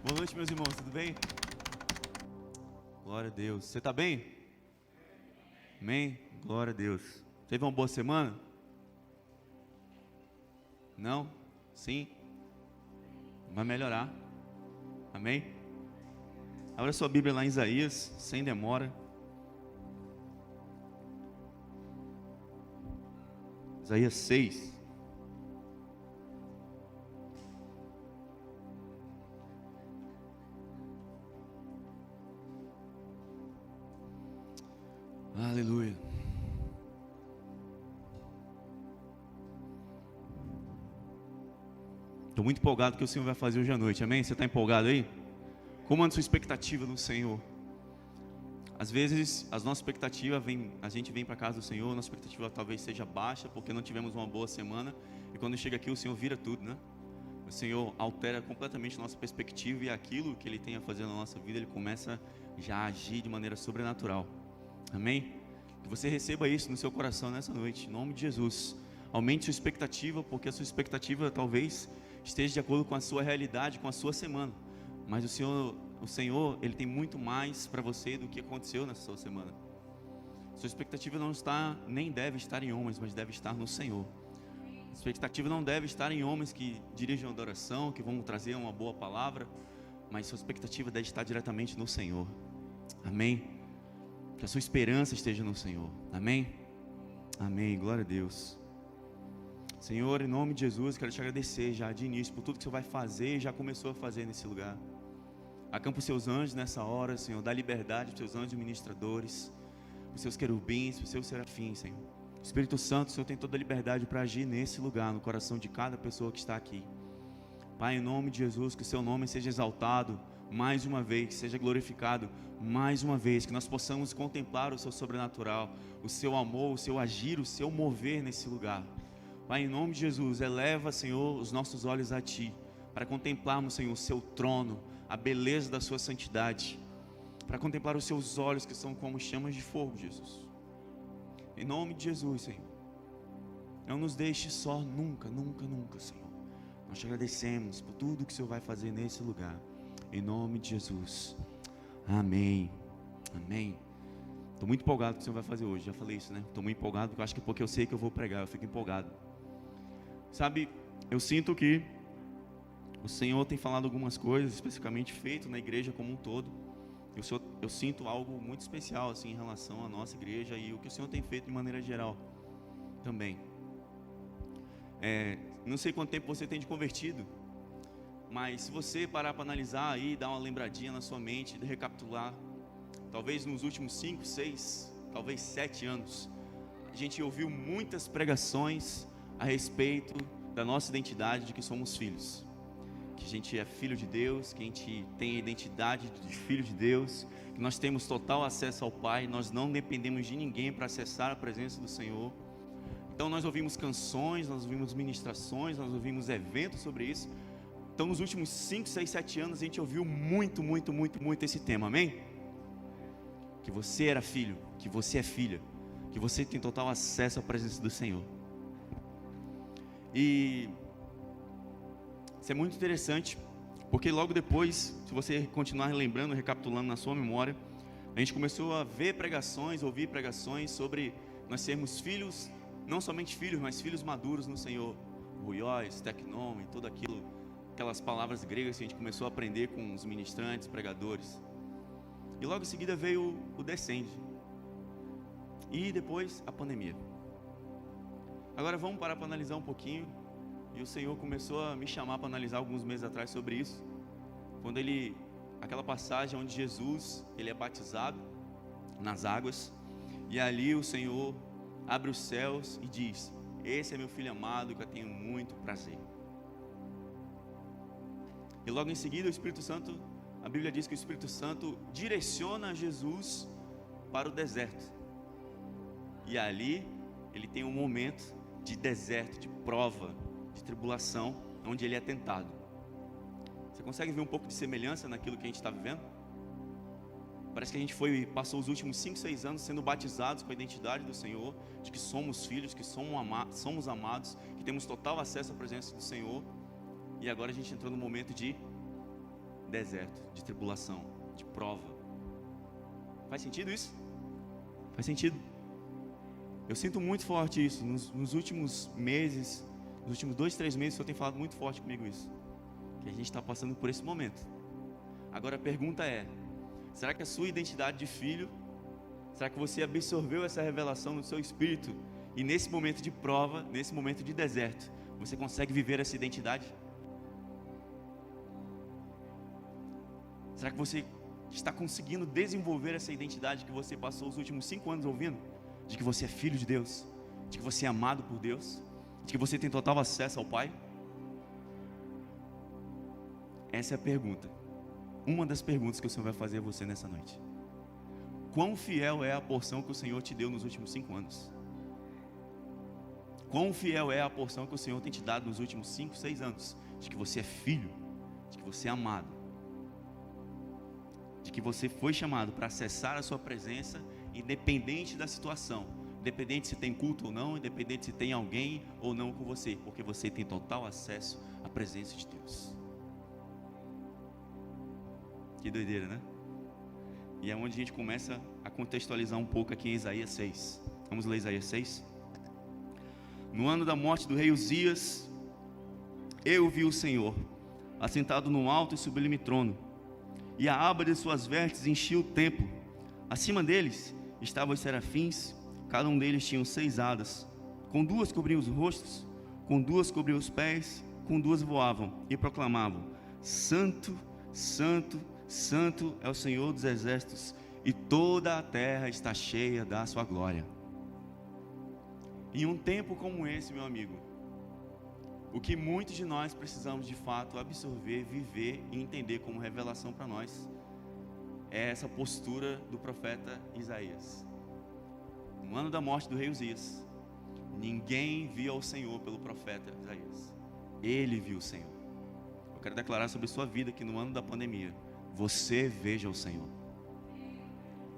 Boa noite, meus irmãos, tudo bem? Glória a Deus. Você está bem? Amém? Glória a Deus. Teve uma boa semana? Não? Sim? Vai melhorar. Amém? Abra sua Bíblia lá em Isaías, sem demora. Isaías 6. Aleluia. Estou muito empolgado com o que o Senhor vai fazer hoje à noite, amém? Você está empolgado aí? Como anda a sua expectativa no Senhor? Às vezes, a nossa expectativa a gente vem para a casa do Senhor, nossa expectativa talvez seja baixa, porque não tivemos uma boa semana, e quando chega aqui o Senhor vira tudo, né? O Senhor altera completamente a nossa perspectiva, e aquilo que Ele tem a fazer na nossa vida, Ele começa já a agir de maneira sobrenatural, amém? Que você receba isso no seu coração nessa noite, em nome de Jesus. Aumente sua expectativa, porque a sua expectativa talvez esteja de acordo com a sua realidade, com a sua semana. Mas o Senhor, Ele tem muito mais para você do que aconteceu nessa sua semana. Sua expectativa não está, nem deve estar em homens, mas deve estar no Senhor. A expectativa não deve estar em homens que dirigem a adoração, que vão trazer uma boa palavra, mas sua expectativa deve estar diretamente no Senhor. Amém? Que a sua esperança esteja no Senhor. Amém? Amém. Glória a Deus. Senhor, em nome de Jesus, quero te agradecer já de início por tudo que o Senhor vai fazer e já começou a fazer nesse lugar. Acampa os seus anjos nessa hora, Senhor. Dá liberdade para os seus anjos ministradores, para os seus querubins, para os seus serafins, Senhor. Espírito Santo, o Senhor tem toda a liberdade para agir nesse lugar, no coração de cada pessoa que está aqui. Pai, em nome de Jesus, que o seu nome seja exaltado mais uma vez, seja glorificado mais uma vez, que nós possamos contemplar o seu sobrenatural, o seu amor, o seu agir, o seu mover nesse lugar. Pai, em nome de Jesus, eleva, Senhor, os nossos olhos a Ti, para contemplarmos, Senhor, o seu trono, a beleza da sua santidade, para contemplar os seus olhos que são como chamas de fogo, Jesus. Em nome de Jesus, Senhor, não nos deixe só nunca, nunca, nunca, Senhor. Nós te agradecemos por tudo que o Senhor vai fazer nesse lugar. Em nome de Jesus. Amém. Amém. Estou muito empolgado com o que o Senhor vai fazer hoje. Já falei isso, né? Estou muito empolgado porque eu acho que porque eu sei que eu vou pregar, eu fico empolgado. Sabe, eu sinto que o Senhor tem falado algumas coisas, especificamente feito na igreja como um todo. Eu sinto algo muito especial assim em relação à nossa igreja e o que o Senhor tem feito de maneira geral também. Não sei quanto tempo você tem de convertido, mas se você parar para analisar aí, dar uma lembradinha na sua mente, recapitular, talvez nos últimos 5, 6, talvez 7 anos, a gente ouviu muitas pregações a respeito da nossa identidade, de que somos filhos, que a gente é filho de Deus, que a gente tem a identidade de filho de Deus, que nós temos total acesso ao Pai, nós não dependemos de ninguém para acessar a presença do Senhor. Então nós ouvimos canções, nós ouvimos ministrações, nós ouvimos eventos sobre isso. Então nos últimos 5, 6, 7 anos a gente ouviu muito esse tema, amém? Que você era filho, que você é filha, que você tem total acesso à presença do Senhor. E isso é muito interessante, porque logo depois, se você continuar lembrando, recapitulando na sua memória, a gente começou a ver pregações, ouvir pregações sobre nós sermos filhos, não somente filhos, mas filhos maduros no Senhor. Ruiós, tecnome, tudo aquilo, aquelas palavras gregas que a gente começou a aprender com os ministrantes, pregadores. E logo em seguida veio o Descende. E depois a pandemia. Agora vamos parar para analisar um pouquinho. E o Senhor começou a me chamar para analisar alguns meses atrás sobre isso. Quando aquela passagem onde Jesus, ele é batizado nas águas. E ali o Senhor abre os céus e diz: esse é meu filho amado que eu tenho muito prazer. E logo em seguida o Espírito Santo, a Bíblia diz que o Espírito Santo direciona Jesus para o deserto. E ali ele tem um momento de deserto, de prova, de tribulação, onde ele é tentado. Você consegue ver um pouco de semelhança naquilo que a gente está vivendo? Parece que a gente passou os últimos 5, 6 anos sendo batizados com a identidade do Senhor, de que somos filhos, que somos amados, que temos total acesso à presença do Senhor. E agora a gente entrou no momento de deserto, de tribulação, de prova. Faz sentido isso? Faz sentido. Eu sinto muito forte isso. Nos últimos meses, nos últimos 2, 3 meses, o Senhor tem falado muito forte comigo isso. Que a gente está passando por esse momento. Agora a pergunta é: será que a sua identidade de filho, será que você absorveu essa revelação no seu espírito? E nesse momento de prova, nesse momento de deserto, você consegue viver essa identidade? Será que você está conseguindo desenvolver essa identidade que você passou os últimos 5 anos ouvindo? De que você é filho de Deus, de que você é amado por Deus, de que você tem total acesso ao Pai? Essa é a pergunta. Uma das perguntas que o Senhor vai fazer a você nessa noite. Quão fiel é a porção que o Senhor te deu nos últimos 5 anos? Quão fiel é a porção que o Senhor tem te dado nos últimos 5, 6 anos? De que você é filho, de que você é amado, de que você foi chamado para acessar a sua presença, independente da situação, independente se tem culto ou não, independente se tem alguém ou não com você, porque você tem total acesso à presença de Deus. Que doideira, né? E é onde a gente começa a contextualizar um pouco aqui em Isaías 6. Vamos ler Isaías 6? No ano da morte do rei Uzias, eu vi o Senhor, assentado no alto e sublime trono, e a aba de suas vestes enchia o templo. Acima deles estavam os serafins, cada um deles tinha 6 asas, com 2 cobriam os rostos, com 2 cobriam os pés, com 2 voavam e proclamavam: Santo, Santo, Santo é o Senhor dos exércitos, e toda a terra está cheia da sua glória. Em um tempo como esse, meu amigo, o que muitos de nós precisamos de fato absorver, viver e entender como revelação para nós é essa postura do profeta Isaías. No ano da morte do rei Uzias, ninguém via o Senhor pelo profeta Isaías. Ele viu o Senhor. Eu quero declarar sobre sua vida que no ano da pandemia, você veja o Senhor.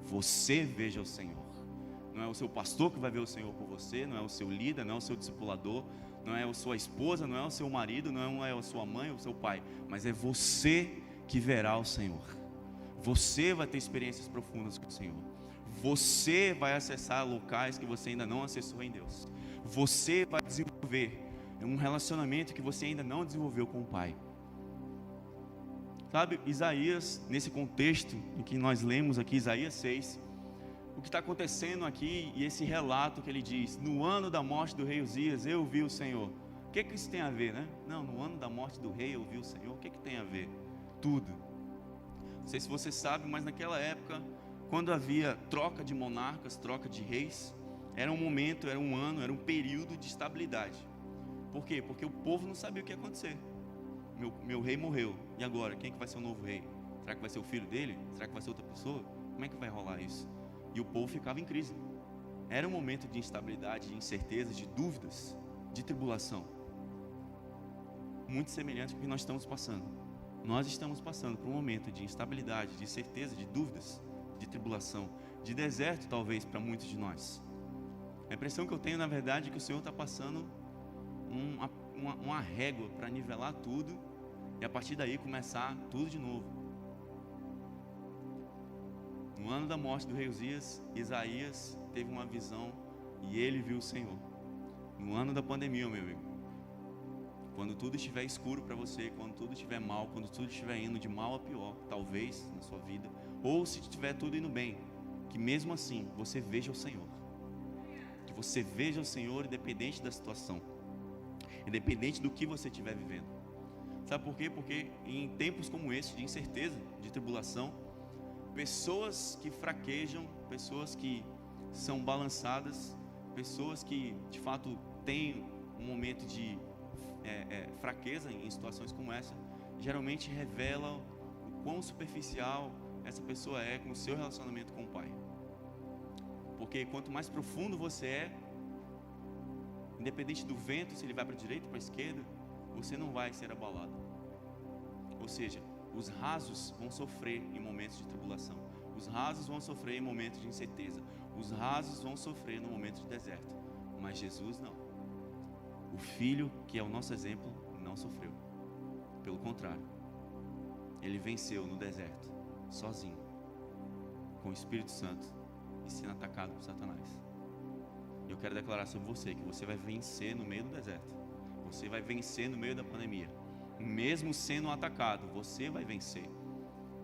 Você veja o Senhor. Não é o seu pastor que vai ver o Senhor por você, não é o seu líder, não é o seu discipulador, não é a sua esposa, não é o seu marido, não é a sua mãe ou o seu pai, mas é você que verá o Senhor. Você vai ter experiências profundas com o Senhor. Você vai acessar locais que você ainda não acessou em Deus. Você vai desenvolver um relacionamento que você ainda não desenvolveu com o Pai. Sabe, Isaías, nesse contexto em que nós lemos aqui, Isaías 6, o que está acontecendo aqui, e esse relato que ele diz: no ano da morte do rei Uzias, eu vi o Senhor. O que isso tem a ver, né? Não, no ano da morte do rei eu vi o Senhor. O que tem a ver? Tudo. Não sei se você sabe, mas naquela época, quando havia troca de monarcas, troca de reis, era um momento, era um ano, era um período de estabilidade. Por quê? Porque o povo não sabia o que ia acontecer. Meu rei morreu, e agora? Quem que vai ser o novo rei? Será que vai ser o filho dele? Será que vai ser outra pessoa? Como é que vai rolar isso? E o povo ficava em crise. Era um momento de instabilidade, de incerteza, de dúvidas, de tribulação. Muito semelhante ao que nós estamos passando. Nós estamos passando por um momento de instabilidade, de incerteza, de dúvidas, de tribulação, de deserto talvez para muitos de nós. A impressão que eu tenho, na verdade, é que o Senhor está passando uma régua para nivelar tudo e a partir daí começar tudo de novo. No ano da morte do rei Uzias, Isaías teve uma visão e ele viu o Senhor. No ano da pandemia, meu amigo, quando tudo estiver escuro para você, quando tudo estiver mal, quando tudo estiver indo de mal a pior, talvez na sua vida, ou se estiver tudo indo bem, que mesmo assim você veja o Senhor. Que você veja o Senhor independente da situação, independente do que você estiver vivendo. Sabe por quê? Porque em tempos como esse, de incerteza, de tribulação, pessoas que fraquejam, pessoas que são balançadas, pessoas que de fato têm um momento de fraqueza em situações como essa, geralmente revelam o quão superficial essa pessoa é com o seu relacionamento com o Pai. Porque quanto mais profundo você é, independente do vento, se ele vai para a direita ou para a esquerda, você não vai ser abalado. Ou seja, os rasos vão sofrer em momentos de tribulação. Os rasos vão sofrer em momentos de incerteza. Os rasos vão sofrer no momento de deserto. Mas Jesus não. O Filho, que é o nosso exemplo, não sofreu. Pelo contrário, Ele venceu no deserto, sozinho, com o Espírito Santo e sendo atacado por Satanás. Eu quero declarar sobre você que você vai vencer no meio do deserto. Você vai vencer no meio da pandemia. Mesmo sendo atacado, você vai vencer.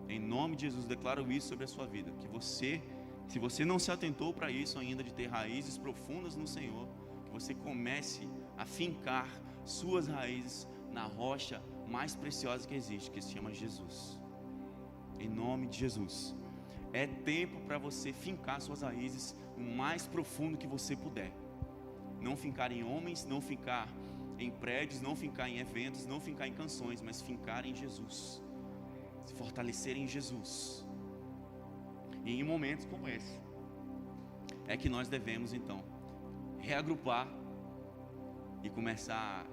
Em nome de Jesus, declaro isso sobre a sua vida. Que você, se você não se atentou para isso ainda, de ter raízes profundas no Senhor, que você comece a fincar suas raízes na rocha mais preciosa que existe, que se chama Jesus. Em nome de Jesus. É tempo para você fincar suas raízes o mais profundo que você puder. Não fincar em homens, não fincar em prédios, não fincar em eventos, não fincar em canções, mas fincar em Jesus. Se fortalecer em Jesus. E em momentos como esse, é que nós devemos então reagrupar e começar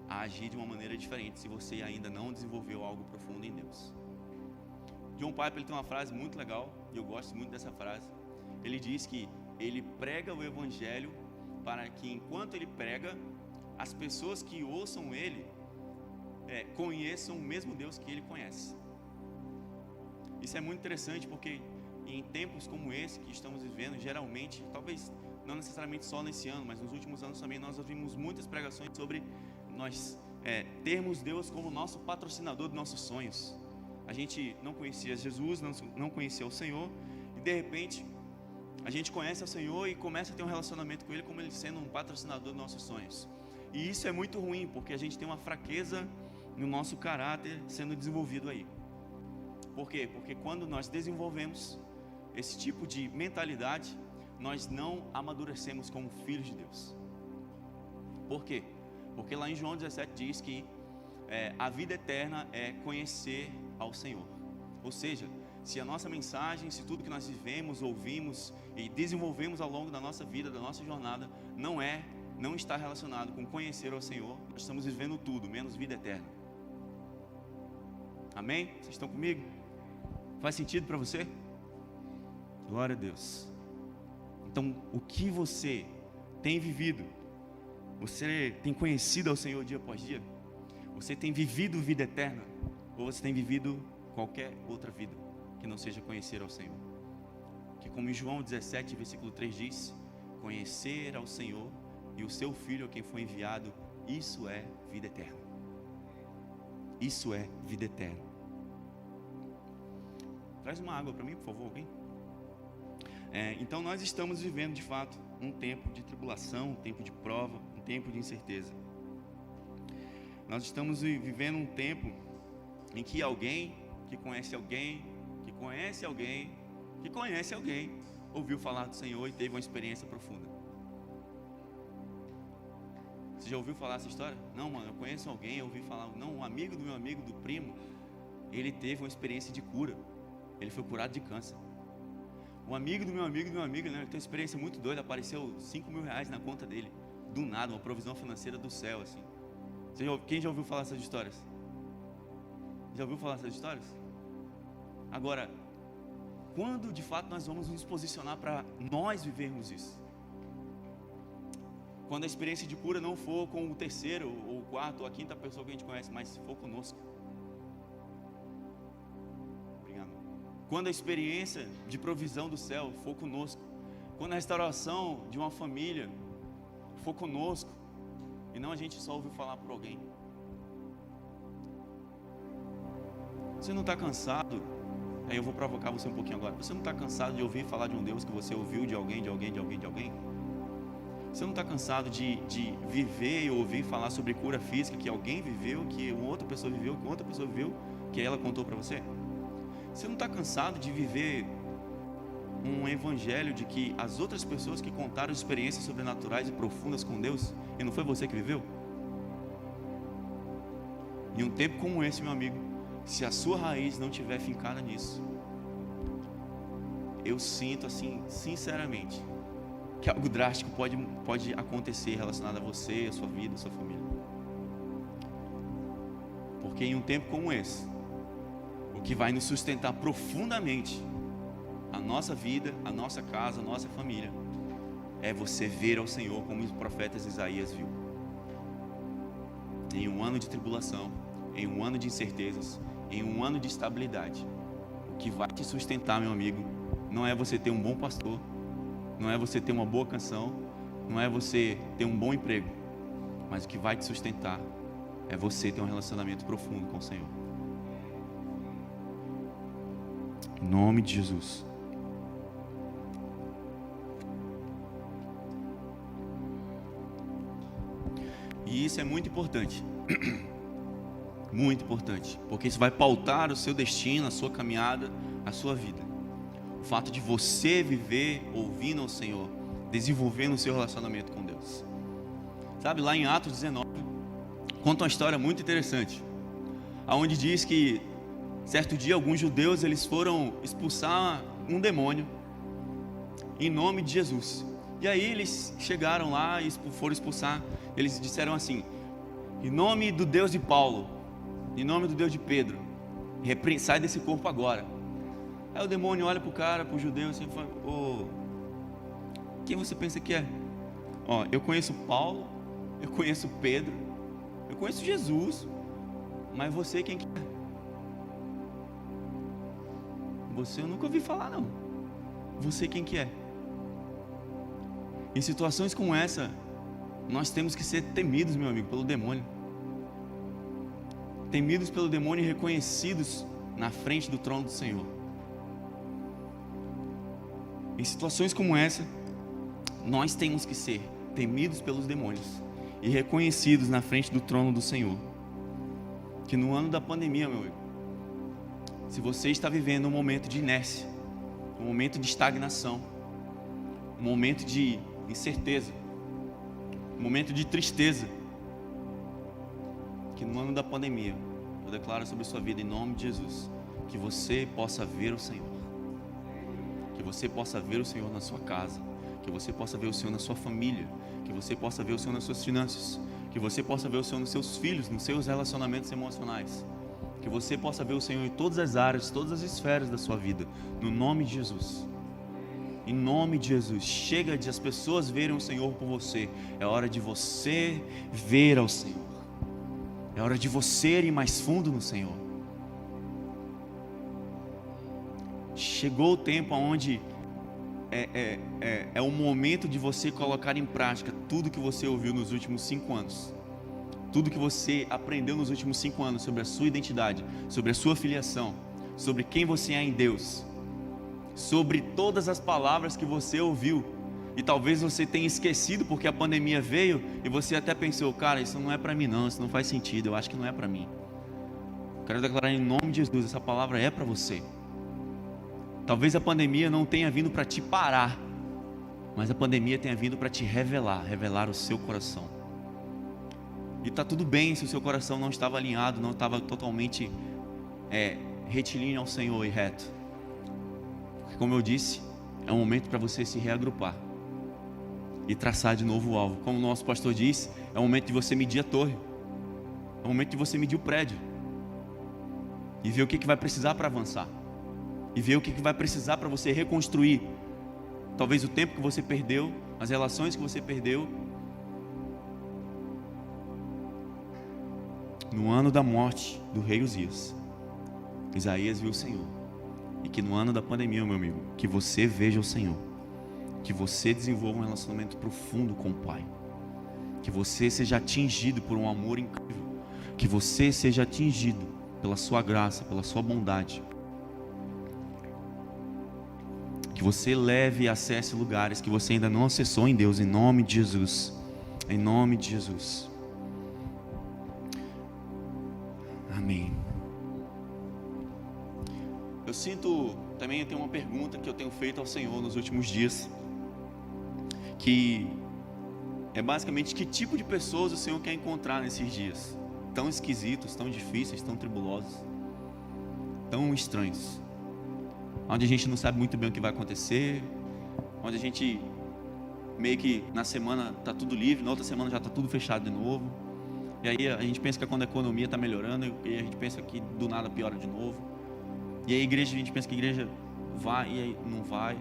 a agir de uma maneira diferente, se você ainda não desenvolveu algo profundo em Deus. John Piper, ele tem uma frase muito legal, e eu gosto muito dessa frase. Ele diz que ele prega o Evangelho para que, enquanto ele prega, as pessoas que ouçam ele conheçam o mesmo Deus que ele conhece. Isso é muito interessante, porque em tempos como esse que estamos vivendo, geralmente, talvez não necessariamente só nesse ano, mas nos últimos anos também, nós ouvimos muitas pregações sobre nós termos Deus como nosso patrocinador dos nossos sonhos. A gente não conhecia Jesus, não conhecia o Senhor, e de repente a gente conhece o Senhor e começa a ter um relacionamento com Ele, como Ele sendo um patrocinador dos nossos sonhos. E isso é muito ruim, porque a gente tem uma fraqueza no nosso caráter sendo desenvolvido aí. Por quê? Porque quando nós desenvolvemos esse tipo de mentalidade, nós não amadurecemos como filhos de Deus. Por quê? Porque lá em João 17 diz que a vida eterna é conhecer ao Senhor. Ou seja, se a nossa mensagem, se tudo que nós vivemos, ouvimos e desenvolvemos ao longo da nossa vida, da nossa jornada, não está relacionado com conhecer ao Senhor, nós estamos vivendo tudo, menos vida eterna. Amém? Vocês estão comigo? Faz sentido para você? Glória a Deus. Então, o que você tem vivido? Você tem conhecido ao Senhor dia após dia? Você tem vivido vida eterna? Ou você tem vivido qualquer outra vida que não seja conhecer ao Senhor? Que como em João 17, versículo 3 diz: conhecer ao Senhor e o seu Filho a quem foi enviado, isso é vida eterna. Isso é vida eterna. Traz uma água para mim, por favor, alguém? Então nós estamos vivendo de fato um tempo de tribulação, um tempo de prova, um tempo de incerteza. Nós estamos vivendo um tempo em que alguém que conhece alguém, que conhece alguém, que conhece alguém, ouviu falar do Senhor e teve uma experiência profunda. Você já ouviu falar essa história? Não, mano, eu conheço alguém, eu ouvi falar. Não, um amigo do meu amigo, do primo, ele teve uma experiência de cura. Ele foi curado de câncer. Um amigo do meu amigo, né, ele teve uma experiência muito doida. Apareceu 5 mil reais na conta dele, do nada, uma provisão financeira do céu, assim. Quem já ouviu falar essas histórias? Já ouviu falar essas histórias? Agora, quando de fato nós vamos nos posicionar para nós vivermos isso? Quando a experiência de cura não for com o terceiro, ou o quarto, ou a quinta pessoa que a gente conhece, mas se for conosco. Obrigado. Quando a experiência de provisão do céu for conosco. Quando a restauração de uma família for conosco. E não a gente só ouviu falar por alguém. Você não está cansado? Aí eu vou provocar você um pouquinho agora. Você não está cansado de ouvir falar de um Deus que você ouviu de alguém? Você não está cansado de viver e ouvir falar sobre cura física que alguém viveu, que uma outra pessoa viveu, que outra pessoa viveu, que ela contou para você? Você não está cansado de viver um evangelho de que as outras pessoas que contaram experiências sobrenaturais e profundas com Deus, e não foi você que viveu? Em um tempo como esse, meu amigo, se a sua raiz não estiver fincada nisso, eu sinto assim, sinceramente, que algo drástico pode acontecer relacionado a você, a sua vida, a sua família. Porque em um tempo como esse, o que vai nos sustentar profundamente a nossa vida, a nossa casa, a nossa família, é você ver ao Senhor como os profetas Isaías viu. Em um ano de tribulação, em um ano de incertezas, em um ano de estabilidade. O que vai te sustentar, meu amigo, não é você ter um bom pastor, não é você ter uma boa canção, não é você ter um bom emprego, mas o que vai te sustentar é você ter um relacionamento profundo com o Senhor. Em nome de Jesus. E isso é muito importante. Muito importante, porque isso vai pautar o seu destino, a sua caminhada, a sua vida. O fato de você viver ouvindo ao Senhor, desenvolvendo o seu relacionamento com Deus. Sabe, lá em Atos 19, conta uma história muito interessante, onde diz que certo dia alguns judeus eles foram expulsar um demônio em nome de Jesus. E aí eles chegaram lá e foram expulsar. Eles disseram assim: em nome do Deus de Paulo, em nome do Deus de Pedro, sai desse corpo agora. Aí o demônio olha para o cara, para o judeu assim, e fala: quem você pensa que é? Eu conheço Paulo, eu conheço Pedro, eu conheço Jesus, mas você quem que é? Você eu nunca ouvi falar não. Você quem que é? Em situações como essa, nós temos que ser temidos, meu amigo, pelo demônio. Temidos pelo demônio e reconhecidos na frente do trono do Senhor. Em situações como essa, nós temos que ser temidos pelos demônios e reconhecidos na frente do trono do Senhor. Que no ano da pandemia, meu amigo, se você está vivendo um momento de inércia, um momento de estagnação, um momento de incerteza, um momento de tristeza, que no ano da pandemia, eu declaro sobre a sua vida em nome de Jesus, que você possa ver o Senhor, que você possa ver o Senhor na sua casa, que você possa ver o Senhor na sua família, que você possa ver o Senhor nas suas finanças, que você possa ver o Senhor nos seus filhos, nos seus relacionamentos emocionais, que você possa ver o Senhor em todas as áreas, todas as esferas da sua vida, no nome de Jesus. Em nome de Jesus. Chega de as pessoas verem o Senhor por você. É hora de você ver ao Senhor. É hora de você ir mais fundo no Senhor. Chegou o tempo onde é o momento de você colocar em prática tudo que você ouviu nos últimos 5 anos. Tudo que você aprendeu nos últimos 5 anos sobre a sua identidade, sobre a sua filiação, sobre quem você é em Deus, sobre todas as palavras que você ouviu e talvez você tenha esquecido porque a pandemia veio e você até pensou: cara, isso não é para mim não, isso não faz sentido, eu acho que não é para mim. Quero declarar em nome de Jesus, essa palavra é para você. Talvez a pandemia não tenha vindo para te parar, mas a pandemia tenha vindo para te revelar o seu coração. E está tudo bem se o seu coração não estava alinhado, não estava totalmente retilíneo ao Senhor e reto. Porque, como eu disse, é um momento para você se reagrupar e traçar de novo o alvo. Como o nosso pastor disse, é o momento de você medir a torre, é o momento de você medir o prédio e ver o que vai precisar para avançar, e ver o que vai precisar para você reconstruir talvez o tempo que você perdeu, as relações que você perdeu. No ano da morte do rei Uzias, Isaías viu o Senhor. E que no ano da pandemia, meu amigo, que você veja o Senhor, que você desenvolva um relacionamento profundo com o Pai, que você seja atingido por um amor incrível, que você seja atingido pela sua graça, pela sua bondade, que você leve e acesse lugares que você ainda não acessou em Deus, em nome de Jesus, em nome de Jesus. Amém. Eu sinto também, eu tenho uma pergunta que eu tenho feito ao Senhor nos últimos dias, que é basicamente: que tipo de pessoas o Senhor quer encontrar nesses dias tão esquisitos, tão difíceis, tão tribulosos, tão estranhos, onde a gente não sabe muito bem o que vai acontecer, onde a gente meio que na semana está tudo livre, na outra semana já está tudo fechado de novo. E aí a gente pensa que quando a economia está melhorando, e a gente pensa que do nada piora de novo. E aí a gente pensa que a igreja vai e aí não vai.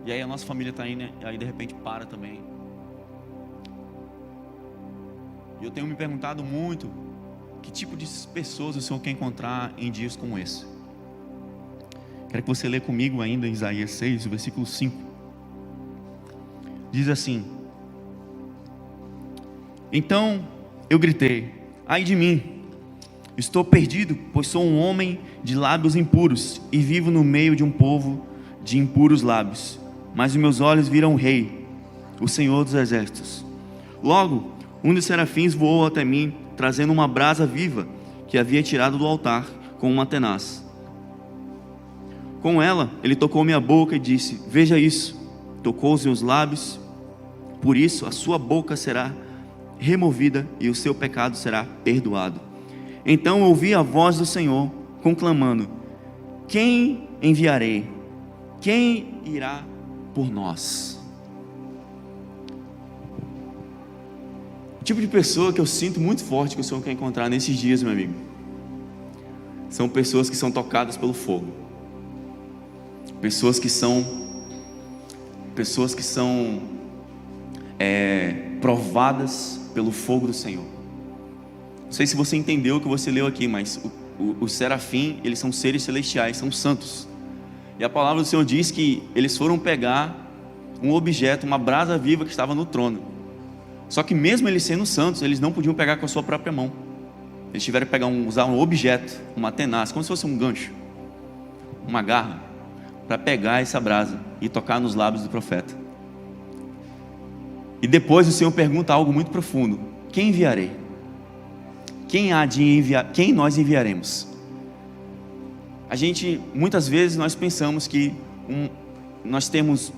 E aí a nossa família está indo e aí de repente para também. E eu tenho me perguntado muito Que tipo de pessoas o Senhor quer encontrar em dias como esse? Quero que você lê comigo ainda em Isaías 6, o versículo 5. Diz assim: Então eu gritei: ai de mim, estou perdido, pois sou um homem de lábios impuros e vivo no meio de um povo de impuros lábios. Mas os meus olhos viram o Rei, o Senhor dos Exércitos. Logo, um dos serafins voou até mim, trazendo uma brasa viva que havia tirado do altar com uma tenaz. Com ela, ele tocou minha boca e disse: veja isso. Tocou os meus lábios, por isso a sua boca será removida e o seu pecado será perdoado. Então ouvi a voz do Senhor conclamando: quem enviarei? Quem irá por nós? O tipo de pessoa que eu sinto muito forte que o Senhor quer encontrar nesses dias, meu amigo, são pessoas que são tocadas pelo fogo. Pessoas que são provadas pelo fogo do Senhor. Não sei se você entendeu o que você leu aqui, mas os serafim, eles são seres celestiais, são santos. E a palavra do Senhor diz que eles foram pegar um objeto, uma brasa viva que estava no trono. Só que mesmo eles sendo santos, eles não podiam pegar com a sua própria mão. Eles tiveram que usar um objeto, uma tenaz, como se fosse um gancho, uma garra, para pegar essa brasa e tocar nos lábios do profeta. E depois o Senhor pergunta algo muito profundo: quem enviarei? Quem há de enviar? Quem nós enviaremos? Muitas vezes nós pensamos que nós temos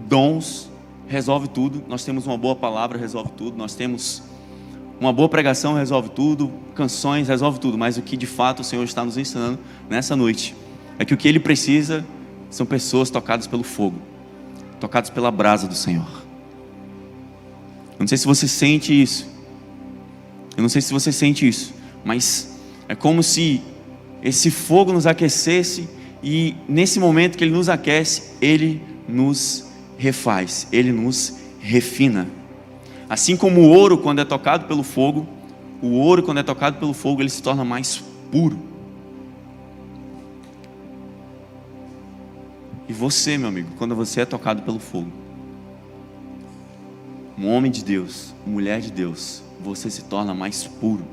dons, resolve tudo. Nós temos uma boa palavra, resolve tudo. Nós temos uma boa pregação, resolve tudo. Canções, resolve tudo. Mas o que de fato o Senhor está nos ensinando nessa noite é que o que Ele precisa são pessoas tocadas pelo fogo, tocadas pela brasa do Senhor. Eu não sei se você sente isso. Mas é como se esse fogo nos aquecesse, e nesse momento que Ele nos aquece, Ele nos refaz, Ele nos refina. Assim como o ouro, quando é tocado pelo fogo, ele se torna mais puro. E você, meu amigo, quando você é tocado pelo fogo, um homem de Deus, uma mulher de Deus, você se torna mais puro.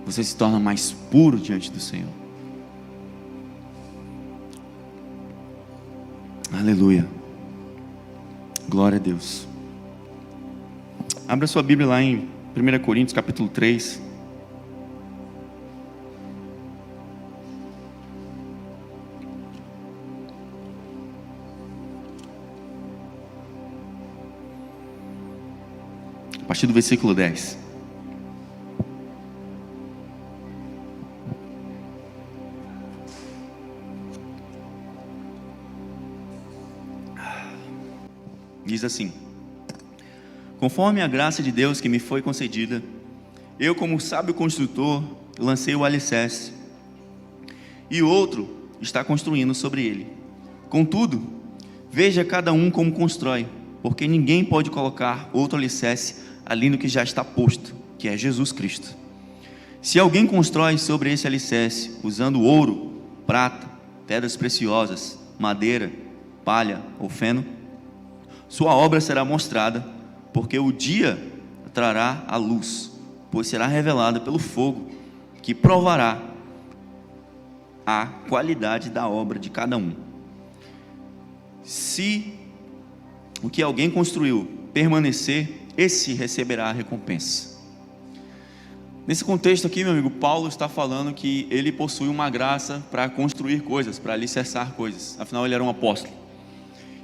Você se torna mais puro diante do Senhor. Aleluia. Glória a Deus. Abra sua Bíblia lá em 1 Coríntios capítulo 3. A partir do versículo 10. Diz assim: conforme a graça de Deus que me foi concedida, eu, como sábio construtor, lancei o alicerce, e outro está construindo sobre ele. Contudo, veja cada um como constrói, porque ninguém pode colocar outro alicerce ali no que já está posto, que é Jesus Cristo. Se alguém constrói sobre esse alicerce, usando ouro, prata, pedras preciosas, madeira, palha ou feno, sua obra será mostrada, porque o dia trará a luz, pois será revelada pelo fogo, que provará a qualidade da obra de cada um. Se o que alguém construiu permanecer, esse receberá a recompensa. Nesse contexto aqui, meu amigo, Paulo está falando que ele possui uma graça para construir coisas, para alicerçar coisas. Afinal, ele era um apóstolo.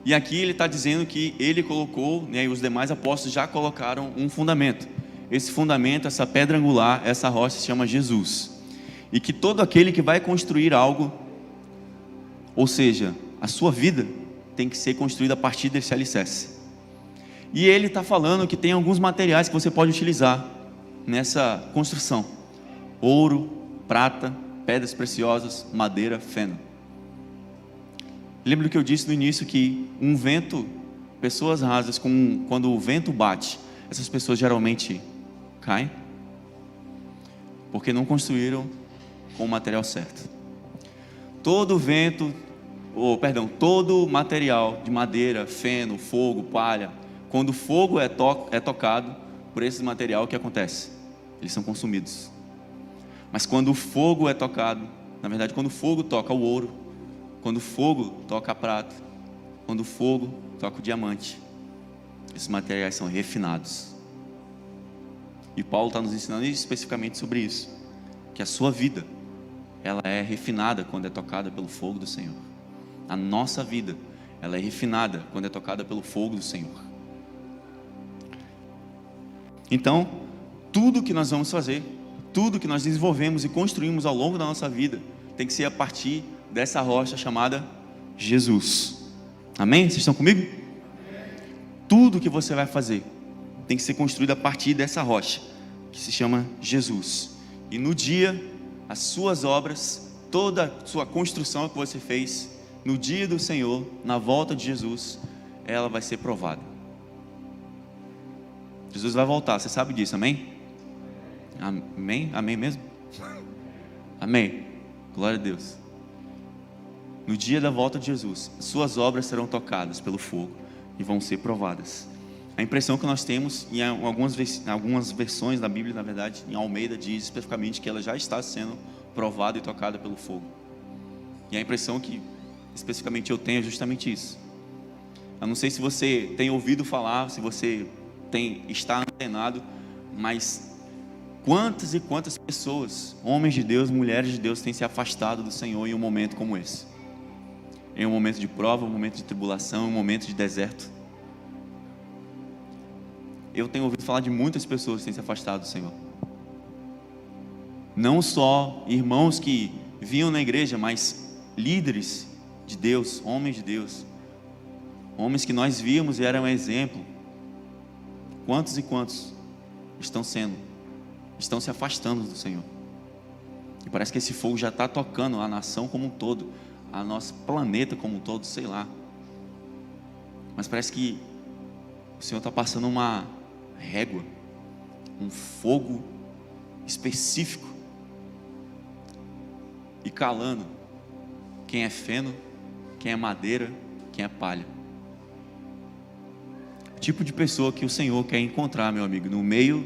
E aqui ele está dizendo que ele colocou, e os demais apóstolos já colocaram um fundamento. Esse fundamento, essa pedra angular, essa rocha se chama Jesus. E que todo aquele que vai construir algo, ou seja, a sua vida, tem que ser construída a partir desse alicerce. E ele está falando que tem alguns materiais que você pode utilizar nessa construção: ouro, prata, pedras preciosas, madeira, feno. Lembra do que eu disse no início, que um vento, pessoas rasas, quando o vento bate, essas pessoas geralmente caem? porque não construíram com o material certo. Todo material de madeira, feno, fogo, palha, quando o fogo é tocado por esse material, o que acontece? Eles são consumidos. Mas quando o fogo é tocado, na verdade, quando o fogo toca o ouro, quando o fogo toca a prata, quando o fogo toca o diamante, esses materiais são refinados. E Paulo está nos ensinando especificamente sobre isso, que a sua vida, ela é refinada quando é tocada pelo fogo do Senhor. A nossa vida, ela é refinada quando é tocada pelo fogo do Senhor. Então, tudo que nós vamos fazer, tudo que nós desenvolvemos e construímos ao longo da nossa vida, tem que ser a partir dessa rocha chamada Jesus. Amém? Vocês estão comigo? Tudo que você vai fazer tem que ser construído a partir dessa rocha, que se chama Jesus. E no dia, as suas obras, toda a sua construção que você fez, no dia do Senhor, na volta de Jesus, ela vai ser provada. Jesus vai voltar, você sabe disso, amém? Amém? Amém mesmo? Amém. Glória a Deus. No dia da volta de Jesus, suas obras serão tocadas pelo fogo e vão ser provadas. A impressão que nós temos, em algumas versões da Bíblia, na verdade, em Almeida diz especificamente que ela já está sendo provada e tocada pelo fogo. E a impressão que especificamente eu tenho é justamente isso. Eu não sei se você tem ouvido falar, se você está antenado, mas quantas e quantas pessoas, homens de Deus, mulheres de Deus, têm se afastado do Senhor em um momento como esse? Em um momento de prova, um momento de tribulação, um momento de deserto. Eu tenho ouvido falar de muitas pessoas que têm se afastado do Senhor. Não só irmãos que vinham na igreja, mas líderes de Deus, homens de Deus, homens que nós víamos e eram um exemplo. Quantos e quantos estão se afastando do Senhor? E parece que esse fogo já está tocando a nação como um todo, a nosso planeta como um todo, sei lá. Mas parece que o Senhor está passando uma régua, um fogo específico e calando quem é feno, quem é madeira, quem é palha. O tipo de pessoa que o Senhor quer encontrar, meu amigo, no meio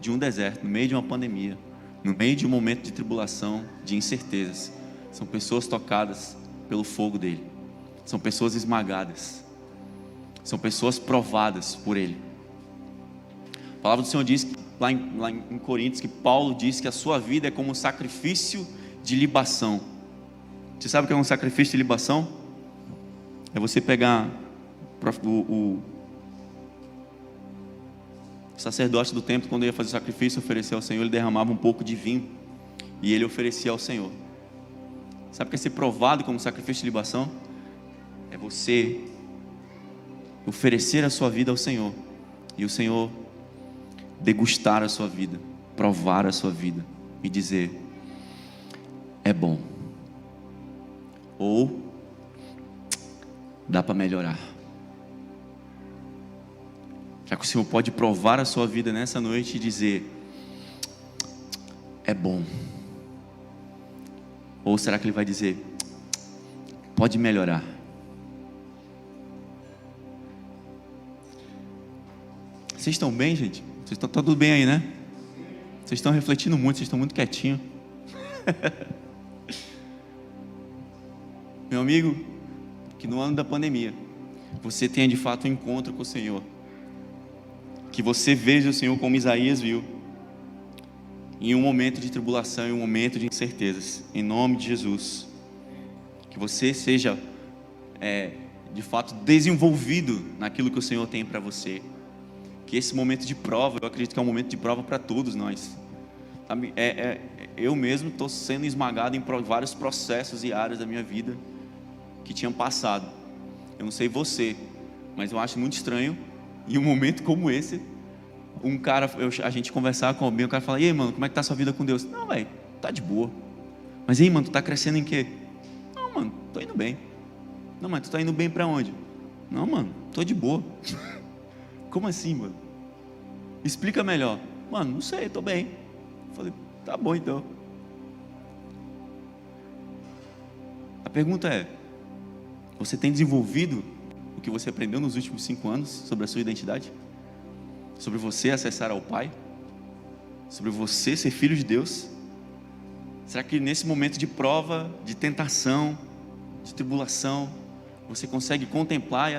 de um deserto, no meio de uma pandemia, no meio de um momento de tribulação, de incertezas, são pessoas tocadas pelo fogo dele, são pessoas esmagadas, são pessoas provadas por ele. A palavra do Senhor diz, lá em Coríntios, que Paulo diz que a sua vida é como um sacrifício de libação. Você sabe o que é um sacrifício de libação? É você pegar o sacerdote do templo, quando ia fazer o sacrifício, oferecer ao Senhor, ele derramava um pouco de vinho e ele oferecia ao Senhor. Sabe o que é ser provado como sacrifício de libação? É você oferecer a sua vida ao Senhor e o Senhor degustar a sua vida, provar a sua vida e dizer: é bom, ou dá para melhorar. Já que o Senhor pode provar a sua vida nessa noite e dizer: é bom, ou será que Ele vai dizer: pode melhorar? Vocês estão bem, gente? Vocês estão tudo bem aí, né? Vocês estão refletindo muito, vocês estão muito quietinhos. Meu amigo, que no ano da pandemia você tenha de fato um encontro com o Senhor, que você veja o Senhor como Isaías viu, em um momento de tribulação, em um momento de incertezas, em nome de Jesus. Que você seja de fato desenvolvido naquilo que o Senhor tem para você. Que esse momento de prova, eu acredito que é um momento de prova para todos nós. Eu mesmo estou sendo esmagado em vários processos e áreas da minha vida que tinham passado. Eu não sei você, mas eu acho muito estranho em um momento como esse, a gente conversar com alguém, o cara fala: e aí, mano, como é que tá a sua vida com Deus? Não, velho, tá de boa. Mas e aí, mano, tu tá crescendo em quê? Não, mano, tô indo bem. Não, mas tu tá indo bem para onde? Não, mano, tô de boa. Como assim, mano? Explica melhor. Mano, não sei, tô bem. Falei: Tá bom então. A pergunta é: você tem desenvolvido o que você aprendeu nos últimos 5 anos sobre a sua identidade? Sobre você acessar ao Pai? Sobre você ser filho de Deus? Será que nesse momento de prova, de tentação, de tribulação, você consegue contemplar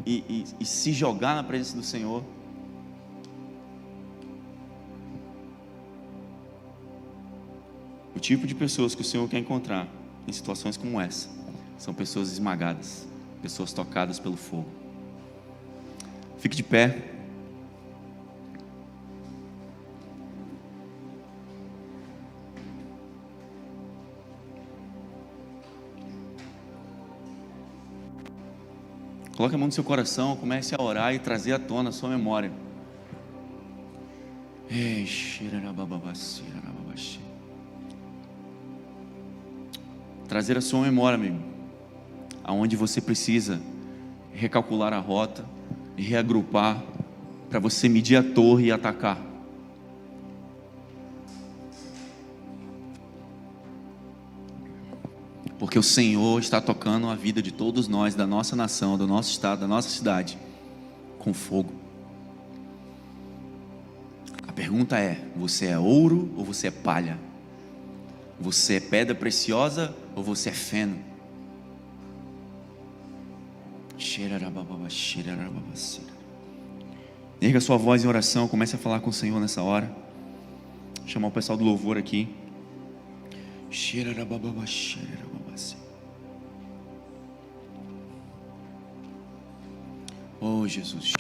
e se jogar na presença do Senhor? O tipo de pessoas que o Senhor quer encontrar em situações como essa são pessoas esmagadas, pessoas tocadas pelo fogo. Fique de pé. Coloque a mão no seu coração, comece a orar e trazer à tona a sua memória. Trazer a sua memória, amigo, aonde você precisa recalcular a rota e reagrupar para você medir a torre e atacar. Porque o Senhor está tocando a vida de todos nós, da nossa nação, do nosso estado, da nossa cidade, com fogo. A pergunta é: você é ouro ou você é palha? Você é pedra preciosa ou você é feno? Erga sua voz em oração, comece a falar com o Senhor nessa hora. Chamar o pessoal do louvor aqui. Oh Jesus.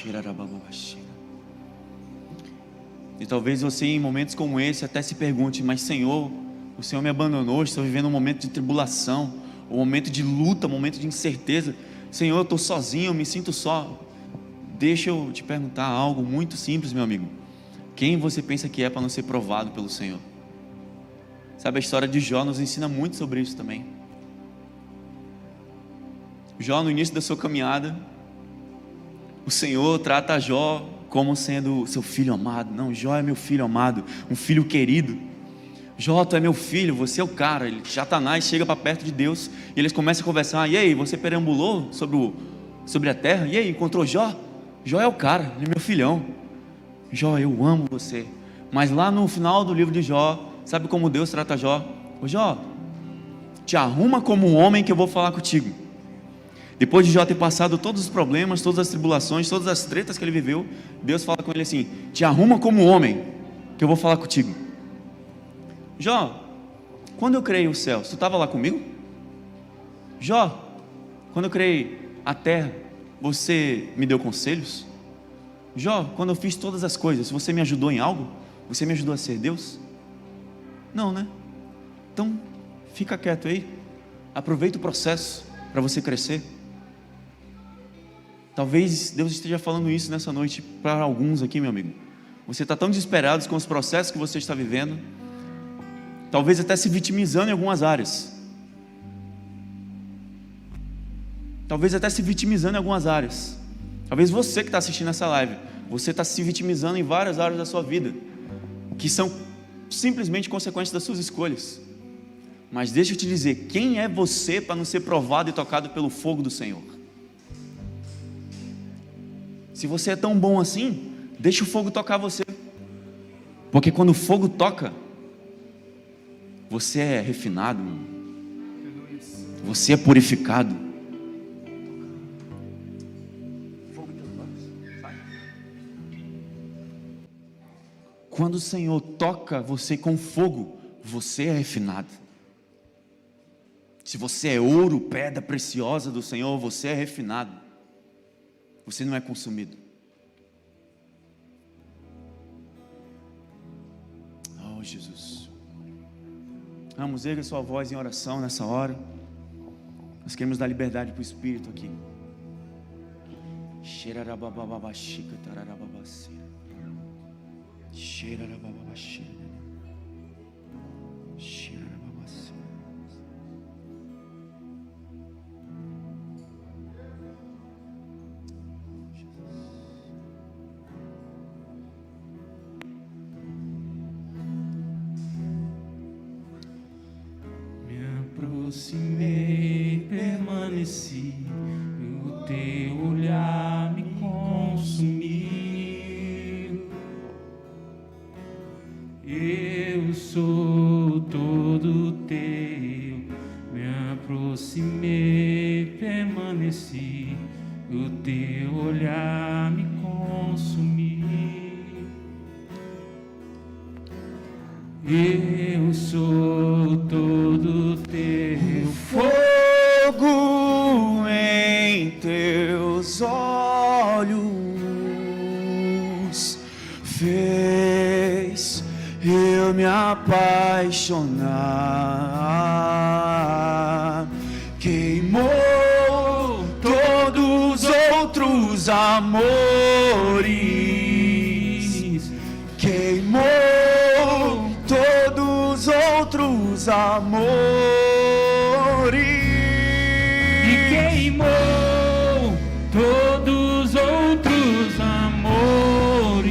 E talvez você em momentos como esse até se pergunte: mas Senhor, o Senhor me abandonou, estou vivendo um momento de tribulação, um momento de luta, um momento de incerteza. Senhor, eu estou sozinho, eu me sinto só. Deixa eu te perguntar algo muito simples, meu amigo. Quem você pensa que é para não ser provado pelo Senhor? Sabe, a história de Jó nos ensina muito sobre isso também. Jó, no início da sua caminhada, o Senhor trata Jó como sendo seu filho amado. Não, Jó é meu filho amado, um filho querido. Jó, tu é meu filho, você é o cara. Satanás chega para perto de Deus e eles começam a conversar. E aí, você perambulou sobre a terra? E aí, encontrou Jó? Jó é o cara, ele é meu filhão. Jó, eu amo você. Mas lá no final do livro de Jó, sabe como Deus trata Jó? Ô Jó, te arruma como um homem que eu vou falar contigo. Depois de Jó ter passado todos os problemas, todas as tribulações, todas as tretas que ele viveu, Deus fala com ele assim: te arruma como um homem que eu vou falar contigo. Jó, quando eu criei os céus, tu estava lá comigo? Jó, quando eu criei a terra, você me deu conselhos? Jó, quando eu fiz todas as coisas, você me ajudou em algo? Você me ajudou a ser Deus? Não, né? Então, fica quieto aí. Aproveita o processo para você crescer. Talvez Deus esteja falando isso nessa noite para alguns aqui, meu amigo. Você está tão desesperado com os processos que você está vivendo, talvez até se vitimizando em algumas áreas. Talvez até se vitimizando em algumas áreas. Talvez você que está assistindo essa live, você está se vitimizando em várias áreas da sua vida, que são simplesmente consequências das suas escolhas. Mas deixa eu te dizer, quem é você para não ser provado e tocado pelo fogo do Senhor? Se você é tão bom assim, deixa o fogo tocar você. Porque quando o fogo toca, você é refinado, você é purificado. Quando o Senhor toca você com fogo, você é refinado. Se você é ouro, pedra preciosa do Senhor, você é refinado. Você não é consumido. Oh Jesus. Vamos, erga sua voz em oração nessa hora. Nós queremos dar liberdade para o Espírito aqui. aproximei, permaneci, o teu olhar me consumiu. Eu sou todo teu, me aproximei, permaneci, o teu olhar me consumiu. Eu sou todo teu, fogo em teus olhos fez eu me apaixonar, queimou todos os outros amores, queimou todos os outros amores e queimou todos os outros amores,